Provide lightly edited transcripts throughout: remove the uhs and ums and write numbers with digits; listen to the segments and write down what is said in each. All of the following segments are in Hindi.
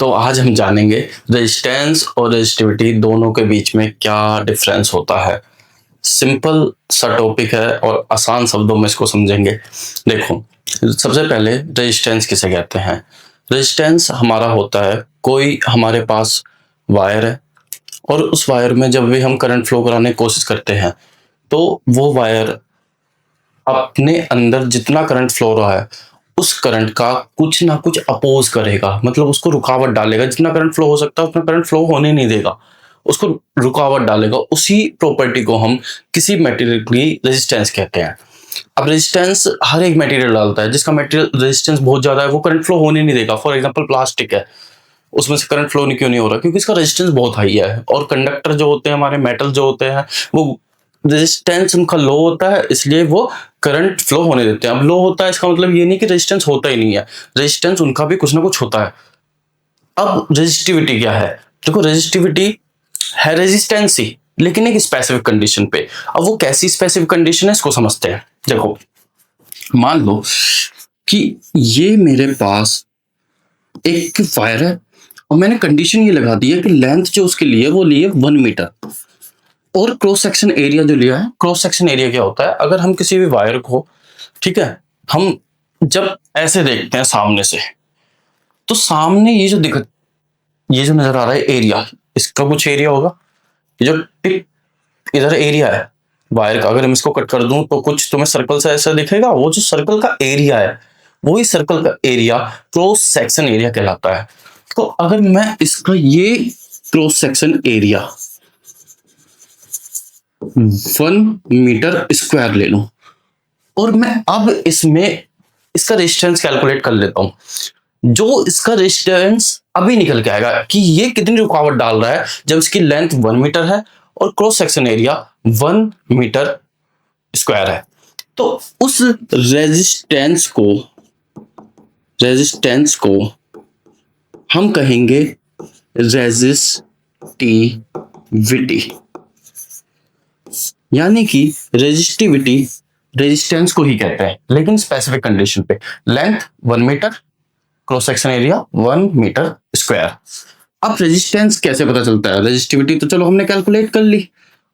तो आज हम जानेंगे रेजिस्टेंस और रेजिस्टिविटी दोनों के बीच में क्या डिफरेंस होता है। सिंपल सा टॉपिक है और आसान शब्दों में इसको समझेंगे। देखो, सबसे पहले रेजिस्टेंस किसे कहते हैं। रेजिस्टेंस हमारा होता है कोई हमारे पास वायर है और उस वायर में जब भी हम करंट फ्लो कराने की कोशिश करते हैं तो वो वायर अपने अंदर जितना करंट फ्लो हो रहा है उस करंट का कुछ ना कुछ अपोज करेगा, मतलब उसको रुकावट डालेगा। जितना करंट फ्लो हो सकता है उतना करंट फ्लो होने नहीं देगा, उसको रुकावट डालेगा। उसी प्रॉपर्टी को हम किसी मटेरियल की रेजिस्टेंस कहते हैं। अब रेजिस्टेंस हर एक मटेरियल डालता है, जिसका मटेरियल रेजिस्टेंस बहुत ज्यादा है वो करंट फ्लो होने नहीं देगा। फॉर एग्जांपल प्लास्टिक है, उसमें से करंट फ्लो क्यों नहीं हो रहा? क्योंकि इसका रेजिस्टेंस बहुत हाई है। और कंडक्टर जो होते हैं, हमारे मेटल जो होते हैं, वो रेजिस्टेंस उनका लो होता है, इसलिए वो करंट फ्लो होने देते हैं। अब लो होता है इसका मतलब ये नहीं कि रेजिस्टेंस होता ही नहीं है, रेजिस्टेंस उनका भी कुछ ना कुछ होता है। अब रेजिस्टिविटी क्या है? देखो, रेजिस्टिविटी है रेजिस्टेंस ही, लेकिन एक स्पेसिफिक कंडीशन पे। अब वो कैसी स्पेसिफिक कंडीशन है इसको समझते हैं। देखो, मान लो कि ये मेरे पास एक वायर है और मैंने कंडीशन ये लगा दी है कि लेंथ जो उसके लिए वो लिए 1 मीटर और क्रॉस सेक्शन एरिया जो लिया है। क्रॉस सेक्शन एरिया क्या होता है? अगर हम किसी भी वायर को, ठीक है, हम जब ऐसे देखते हैं सामने से, तो सामने ये जो नजर आ रहा है एरिया, इसका कुछ एरिया होगा। ये जो टिप इधर एरिया है वायर का, अगर हम इसको कट कर दूं तो कुछ तुम्हें सर्कल से ऐसा दिखेगा। वो जो सर्कल का एरिया है, वही सर्कल का एरिया क्रॉस सेक्शन एरिया कहलाता है। तो अगर मैं इसका ये cross section area 1 metre square ले लूं और मैं अब इसमें इसका रेजिस्टेंस कैलकुलेट कर लेता हूं, जो इसका रेजिस्टेंस अभी निकल के आएगा कि ये कितनी रुकावट डाल रहा है जब इसकी लेंथ 1 मीटर है और cross section area 1 metre square है। तो उस रेजिस्टेंस को हम कहेंगे रेजिस्टिविटी। यानी कि रेजिस्टिविटी रेजिस्टेंस को ही कहते हैं, लेकिन स्पेसिफिक कंडीशन पे। Length 1 metre, cross section area 1 metre square. अब रेजिस्टेंस कैसे पता चलता है? रेजिस्टिविटी तो चलो हमने कैलकुलेट कर ली,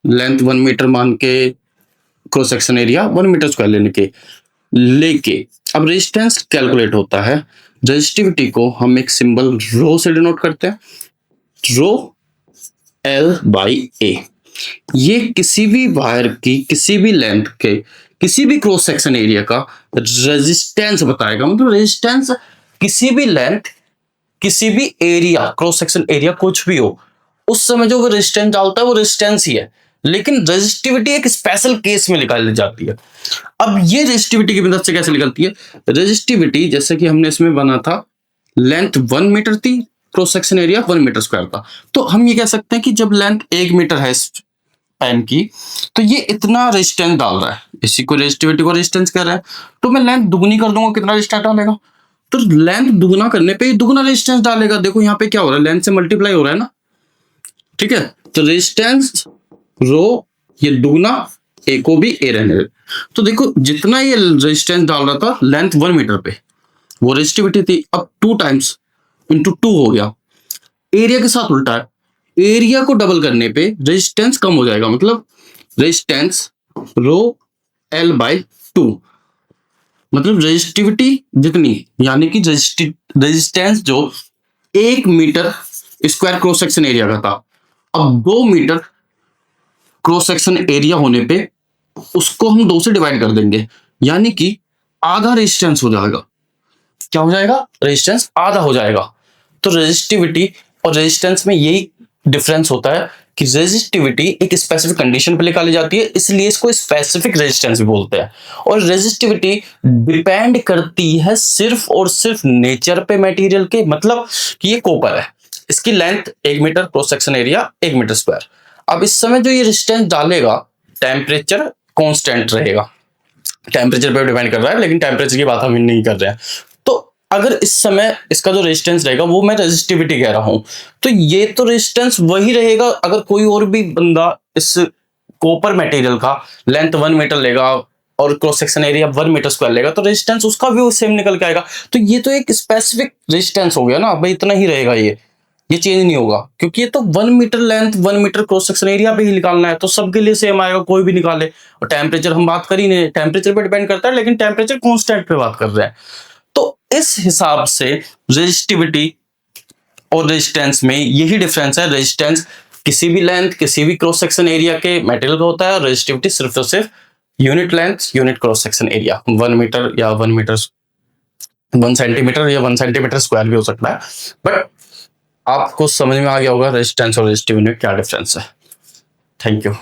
लेंथ 1 मीटर मान के, cross section area 1 metre square लेने के लेके अब रेजिस्टेंस कैलकुलेट होता है। रेजिस्टिविटी को हम एक सिंबल रो से डिनोट करते हैं, रो L/A। ये किसी भी वायर की किसी भी लेंथ के किसी भी क्रॉस सेक्शन एरिया का रेजिस्टेंस बताएगा। मतलब रेजिस्टेंस किसी भी लेंथ, किसी भी एरिया, क्रॉस सेक्शन एरिया कुछ भी हो, उस समय जो वो रेजिस्टेंस डालता है वो रेजिस्टेंस ही है। लेकिन रेजिस्टिविटी एक स्पेशल केस में निकाली जाती है। अब ये रेजिस्टिविटी की मदद से कैसे निकलती है? रेजिस्टिविटी जैसे कि हमने इसमें बना था, लेंथ 1 मीटर थी, cross section area 1 metre square था। तो हम ये कह सकते हैं कि जब लेंथ 1 मीटर है इस पेन की, तो ये इतना रेजिस्टेंस डाल रहा है, इसी को रेजिस्टिविटी को रेजिस्टेंस कह रहा है। तो मैं लेंथ दुगनी कर दूंगा, कितना रेजिस्टेंस डालेगा? तो लेंथ दुगना करने पे दुगना रेजिस्टेंस डालेगा। देखो यहाँ पे क्या हो रहा है, लेंथ से मल्टीप्लाई हो रहा है ना, ठीक है। तो रेजिस्टेंस रो ये दुगना, ए को भी ए रहने दे। तो देखो, जितना ये रेजिस्टेंस डाल रहा था लेंथ 1 मीटर पे, वो रेजिस्टिविटी थी, अब 2 टाइम्स इंटू 2 हो गया। एरिया के साथ उल्टा है, एरिया को डबल करने पे रेजिस्टेंस कम हो जाएगा। मतलब रेजिस्टेंस रो L/2, मतलब रेजिस्टिविटी जितनी, यानी कि रेजिस्टेंस जो 1 metre square cross section area का था, अब 2 मीटर क्रॉस सेक्शन एरिया होने पे उसको हम 2 से डिवाइड कर देंगे, यानी कि आधा रेजिस्टेंस हो जाएगा। क्या हो जाएगा? रेजिस्टेंस आधा हो जाएगा। तो रेजिस्टिविटी और रेजिस्टेंस में यही डिफरेंस होता है कि रेजिस्टिविटी एक स्पेसिफिक कंडीशन पे निकाली जाती है, इसलिए इसको स्पेसिफिक रेजिस्टेंस भी बोलते हैं। और रेजिस्टिविटी डिपेंड करती है सिर्फ और सिर्फ नेचर पे मटेरियल के। मतलब कि ये कॉपर है, इसकी length 1 metre, cross section area 1 metre square. अब इस समय जो ये रेजिस्टेंस डालेगा, टेम्परेचर कांस्टेंट रहेगा। टेम्परेचर पे डिपेंड कर रहा है, लेकिन टेम्परेचर की बात हम नहीं कर रहे हैं। तो अगर इस समय इसका जो रेजिस्टेंस रहेगा वो मैं रेजिस्टिविटी कह रहा हूं, तो ये तो रेजिस्टेंस वही रहेगा। अगर कोई और भी बंदा इस कॉपर मटेरियल का लेंथ 1 मीटर लेगा और cross section area 1 metre square लेगा तो रेजिस्टेंस उसका भी सेम निकल के आएगा। तो ये तो एक स्पेसिफिक रेजिस्टेंस हो गया ना भाई, इतना ही रहेगा, ये चेंज नहीं होगा, क्योंकि ये तो 1 metre length 1 metre cross section area पे ही निकालना है, तो सबके लिए सेम आएगा, कोई भी निकाले। और टेम्परेचर हम बात कर ही नहीं, टेम्परेचर पे डिपेंड करता है, लेकिन टेम्परेचर कांस्टेंट पे बात कर रहे हैं। तो इस हिसाब से रेजिस्टिविटी और रेजिस्टेंस में यही डिफरेंस है। रेजिस्टेंस किसी भी लेंथ किसी भी क्रॉस सेक्शन एरिया के मेटेरियल का होता है, और रेजिस्टिविटी सिर्फ और सिर्फ unit length unit cross section area, 1 metre या 1 मीटर 1 सेंटीमीटर या 1 सेंटीमीटर स्क्वायर भी हो सकता है। बट आपको समझ में आ गया होगा रेजिस्टेंस और रेजिस्टिविटी में क्या डिफरेंस है। Thank you.